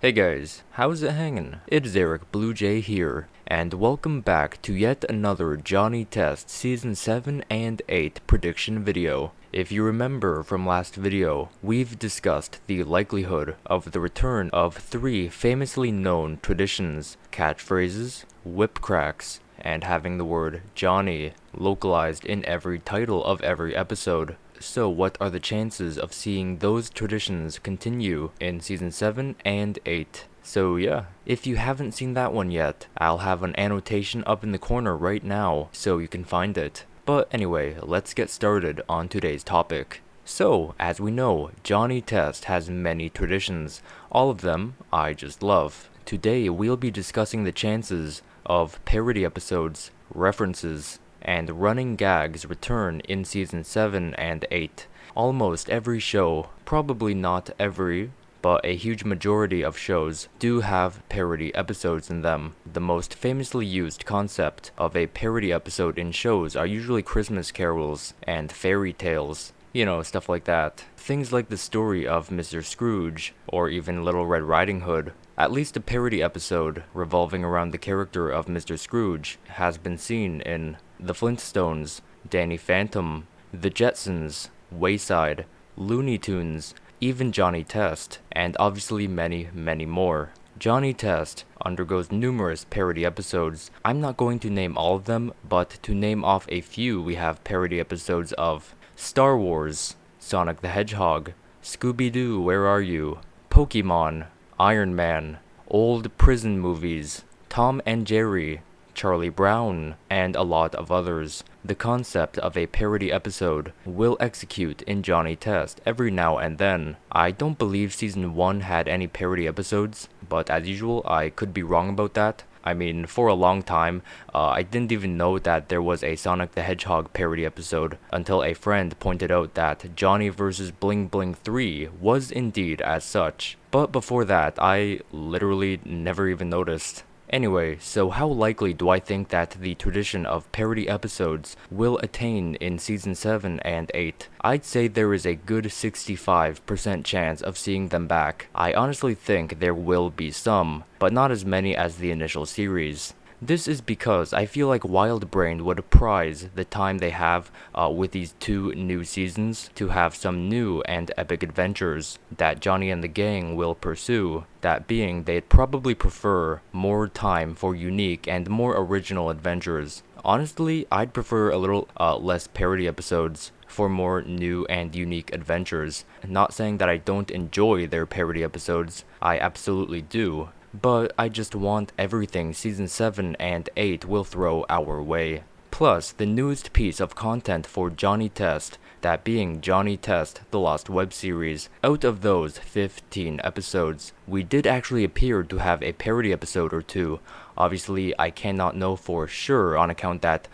Hey guys, how's it hanging? It is TheLivingBluejay here, and welcome back to yet another Johnny Test Season 7 and 8 prediction video. If you remember from last video, we've discussed the likelihood of the return of 3 famously known traditions, catchphrases, whip cracks, and having the word Johnny localized in every title of every episode. So what are the chances of seeing those traditions continue in Season 7 and 8? So yeah, if you haven't seen that one yet, I'll have an annotation up in the corner right now so you can find it. But anyway, let's get started on today's topic. So, as we know, Johnny Test has many traditions. All of them I just love. Today we'll be discussing the chances of parody episodes, references, and running gags return in Season 7 and 8. Almost every show, probably not every, but a huge majority of shows do have parody episodes in them. The most famously used concept of a parody episode in shows are usually Christmas carols and fairy tales. You know, stuff like that. Things like the story of Mr. Scrooge, or even Little Red Riding Hood. At least a parody episode revolving around the character of Mr. Scrooge has been seen in The Flintstones, Danny Phantom, The Jetsons, Wayside, Looney Tunes, even Johnny Test, and obviously many, many more. Johnny Test undergoes numerous parody episodes. I'm not going to name all of them, but to name off a few, we have parody episodes of Star Wars, Sonic the Hedgehog, Scooby-Doo, Where Are You?, Pokemon, Iron Man, old prison movies, Tom and Jerry, Charlie Brown, and a lot of others. The concept of a parody episode will execute in Johnny Test every now and then. I don't believe Season 1 had any parody episodes, but as usual, I could be wrong about that. I mean, for a long time, I didn't even know that there was a Sonic the Hedgehog parody episode until a friend pointed out that Johnny vs. Bling Bling 3 was indeed as such. But before that, I literally never even noticed. Anyway, so how likely do I think that the tradition of parody episodes will attain in Season 7 and 8? I'd say there is a good 65% chance of seeing them back. I honestly think there will be some, but not as many as the initial series. This is because I feel like WildBrain would prize the time they have with these 2 new seasons to have some new and epic adventures that Johnny and the gang will pursue. That being, they'd probably prefer more time for unique and more original adventures. Honestly, I'd prefer a little less parody episodes for more new and unique adventures. Not saying that I don't enjoy their parody episodes, I absolutely do. But I just want everything Season 7 and 8 will throw our way. Plus, the newest piece of content for Johnny Test, that being Johnny Test, the Lost Web Series. Out of those 15 episodes, we did actually appear to have a parody episode or 2. Obviously, I cannot know for sure on account that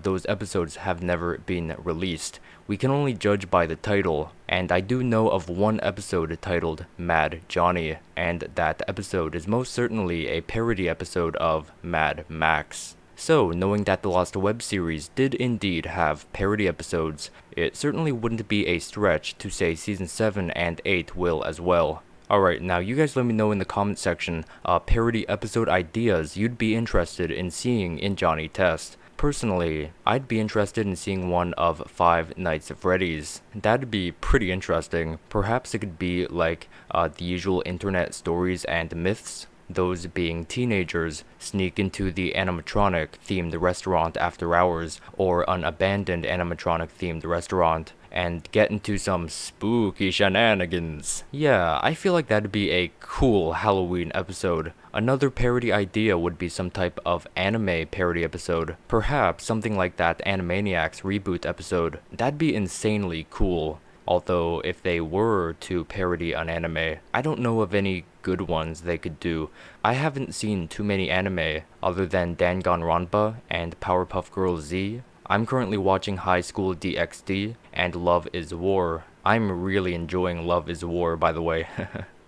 those episodes have never been released. We can only judge by the title, and I do know of one episode titled Mad Johnny, and that episode is most certainly a parody episode of Mad Max. So, knowing that the Lost Web Series did indeed have parody episodes, it certainly wouldn't be a stretch to say Season 7 and 8 will as well. Alright, now you guys let me know in the comment section parody episode ideas you'd be interested in seeing in Johnny Test. Personally, I'd be interested in seeing one of Five Nights at Freddy's. That'd be pretty interesting. Perhaps it could be like the usual internet stories and myths. Those being teenagers sneak into the animatronic-themed restaurant after hours, or an abandoned animatronic-themed restaurant, and get into some spooky shenanigans. Yeah, I feel like that'd be a cool Halloween episode. Another parody idea would be some type of anime parody episode. Perhaps something like that Animaniacs reboot episode. That'd be insanely cool. Although, if they were to parody an anime, I don't know of any good ones they could do. I haven't seen too many anime other than Danganronpa and Powerpuff Girls Z. I'm currently watching High School DxD and Love is War. I'm really enjoying Love is War, by the way.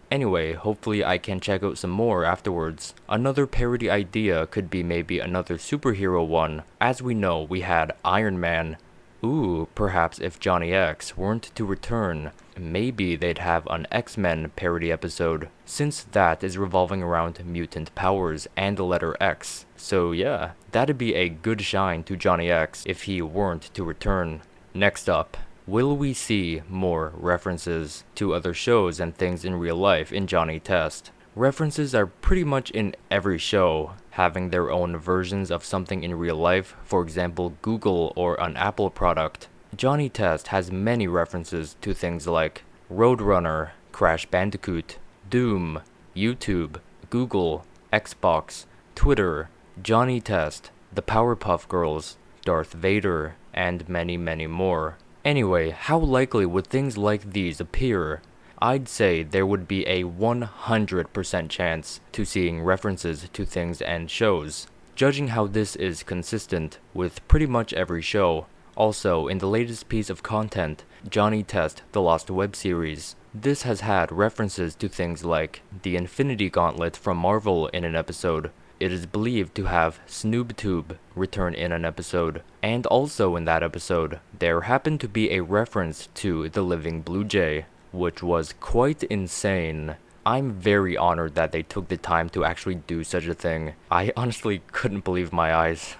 Anyway, hopefully I can check out some more afterwards. Another parody idea could be maybe another superhero one. As we know, we had Iron Man, Ooh, perhaps if Johnny X weren't to return, maybe they'd have an X-Men parody episode, since that is revolving around mutant powers and the letter X. So yeah, that'd be a good shine to Johnny X if he weren't to return. Next up, will we see more references to other shows and things in real life in Johnny Test? References are pretty much in every show, having their own versions of something in real life, for example Google or an Apple product. Johnny Test has many references to things like Roadrunner, Crash Bandicoot, Doom, YouTube, Google, Xbox, Twitter, Johnny Test, the Powerpuff Girls, Darth Vader, and many more. Anyway, how likely would things like these appear? I'd say there would be a 100% chance to seeing references to things and shows, judging how this is consistent with pretty much every show. Also, in the latest piece of content, Johnny Test the Lost Web Series, this has had references to things like the Infinity Gauntlet from Marvel in an episode. It is believed to have SnoobTube return in an episode, and also in that episode, there happened to be a reference to TheLivingBluejay, which was quite insane. I'm very honored that they took the time to actually do such a thing. I honestly couldn't believe my eyes.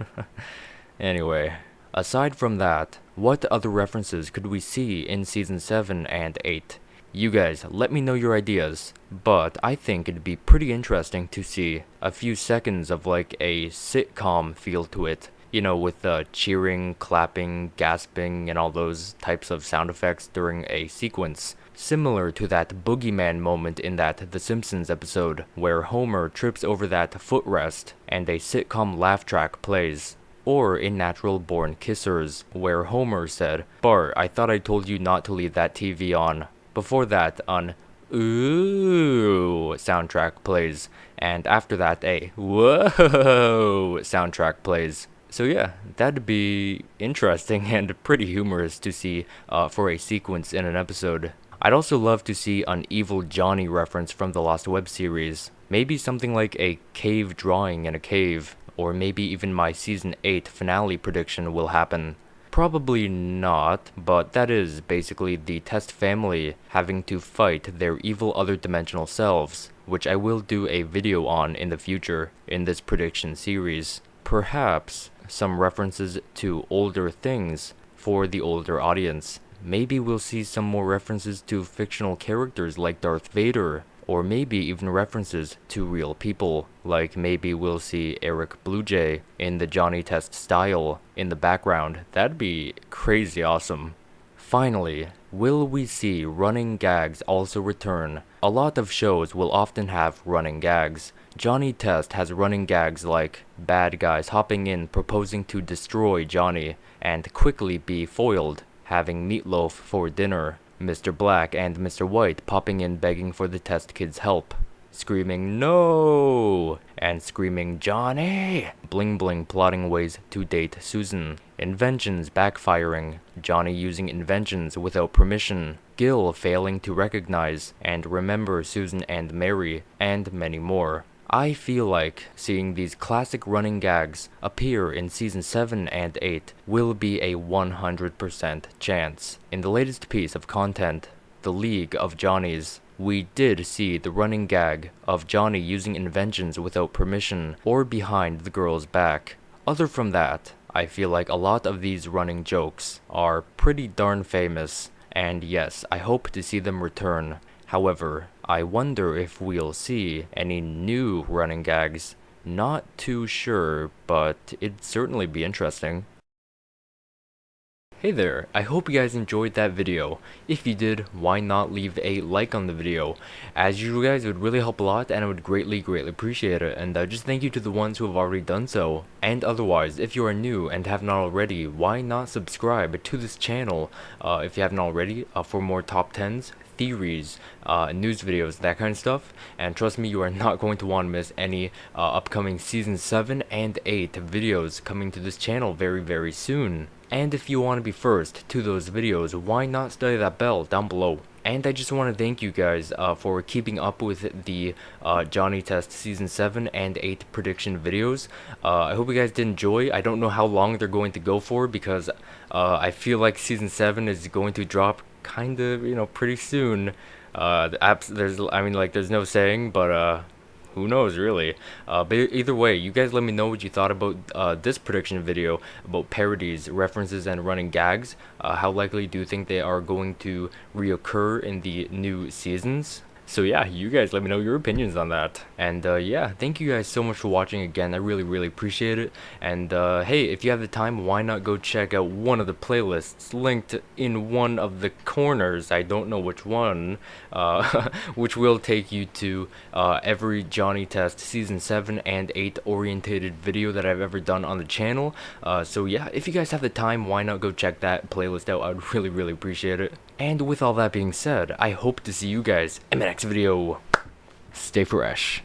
Anyway, aside from that, what other references could we see in Season 7 and 8? You guys, let me know your ideas, but I think it'd be pretty interesting to see a few seconds of like a sitcom feel to it. You know, with the cheering, clapping, gasping, and all those types of sound effects during a sequence. Similar to that boogeyman moment in that The Simpsons episode, where Homer trips over that footrest and a sitcom laugh track plays. Or in Natural Born Kissers, where Homer said, "Bart, I thought I told you not to leave that TV on." Before that, an "ooh" soundtrack plays, and after that, a "whoa" soundtrack plays. So yeah, that'd be interesting and pretty humorous to see for a sequence in an episode. I'd also love to see an Evil Johnny reference from the Lost Web series. Maybe something like a cave drawing in a cave, or maybe even my Season 8 finale prediction will happen. Probably not, but that is basically the Test family having to fight their evil other dimensional selves, which I will do a video on in the future in this prediction series. Perhaps some references to older things for the older audience. Maybe we'll see some more references to fictional characters like Darth Vader, or maybe even references to real people, like maybe we'll see Eric Bluejay in the Johnny Test style in the background. That'd be crazy awesome. Finally, will we see running gags also return? A lot of shows will often have running gags. Johnny Test has running gags like bad guys hopping in proposing to destroy Johnny and quickly be foiled, having meatloaf for dinner, Mr. Black and Mr. White popping in begging for the Test Kids' help, screaming "No!" and screaming "Johnny!" Bling Bling plotting ways to date Susan, inventions backfiring, Johnny using inventions without permission, Gil failing to recognize and remember Susan and Mary, and many more. I feel like seeing these classic running gags appear in Season 7 and 8 will be a 100% chance. In the latest piece of content, The League of Johnnies, we did see the running gag of Johnny using inventions without permission or behind the girl's back. Other from that, I feel like a lot of these running jokes are pretty darn famous, and yes, I hope to see them return. However, I wonder if we'll see any new running gags. Not too sure, but it'd certainly be interesting. Hey there, I hope you guys enjoyed that video. If you did, why not leave a like on the video? As usual guys, it would really help a lot and I would greatly appreciate it, and just thank you to the ones who have already done so. And otherwise, if you are new and have not already, why not subscribe to this channel if you haven't already for more top 10s, theories, news videos, that kind of stuff. And trust me, you are not going to want to miss any upcoming Season 7 and 8 videos coming to this channel very soon. And if you want to be first to those videos, why not study that bell down below? And I just want to thank you guys for keeping up with the Johnny Test Season 7 and 8 prediction videos. I hope you guys did enjoy. I don't know how long they're going to go for, because I feel like Season 7 is going to drop kind of, pretty soon. The apps, there's no saying, but who knows, really. But either way, you guys let me know what you thought about this prediction video about parodies, references, and running gags. How likely do you think they are going to reoccur in the new seasons? So yeah, you guys let me know your opinions on that. And yeah, thank you guys so much for watching again. I really appreciate it. And hey, if you have the time, why not go check out one of the playlists linked in one of the corners, I don't know which one, which will take you to every Johnny Test Season 7 and 8 orientated video that I've ever done on the channel. So yeah, if you guys have the time, why not go check that playlist out? I'd really appreciate it. And with all that being said, I hope to see you guys in the next video. Stay fresh.